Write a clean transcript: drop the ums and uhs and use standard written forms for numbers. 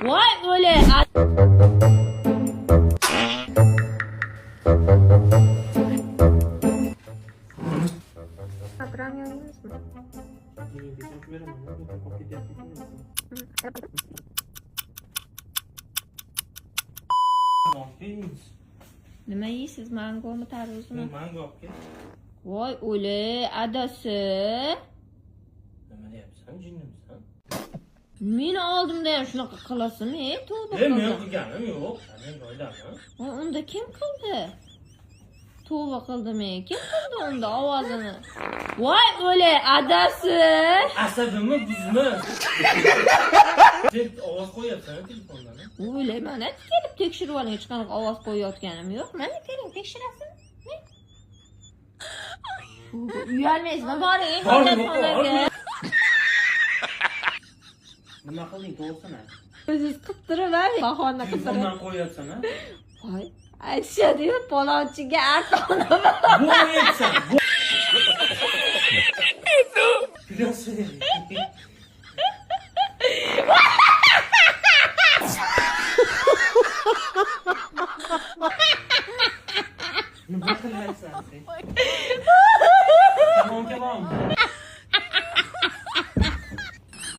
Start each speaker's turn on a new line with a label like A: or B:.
A: Voy o'le.
B: Program yo'qmi?
A: Nima yeysiz? Mangomi, tarvuzmi?
C: Mango olib kel.
A: Voy o'le, adasi.
C: Nima deyapsan, jinnimisan?
A: Meni oldimda ham shunaqa qilasizmi? Tavba
C: Men
A: qildim.
C: qilganim yo'q. Men o'yladim.
A: Voy unda kim qildi? Tavba qildim. Kim qildi unda ovozini? Voy o'le, adasi.
C: Asabimni buzma. Sen ovoz qo'yapsan telefondan.
A: O'le, mana kelib tekshirib oling, hech qanaqa ovoz qo'yayotganim yo'q. Mana keling, tekshirasiz. Uyalmaysizmi? Boring, hojatxonaga.
C: Nima qilding, to'g'risini?
A: O'zingiz qilib turib, bahona qilib turib.
C: Telefondan qo'yapsan, ha?
A: Voy, aytishadi-yu, palonchiga ota-ona bor.
C: Bu aytsan. Biliyorsun. Nima qilyapsan sen? Salonga bormi?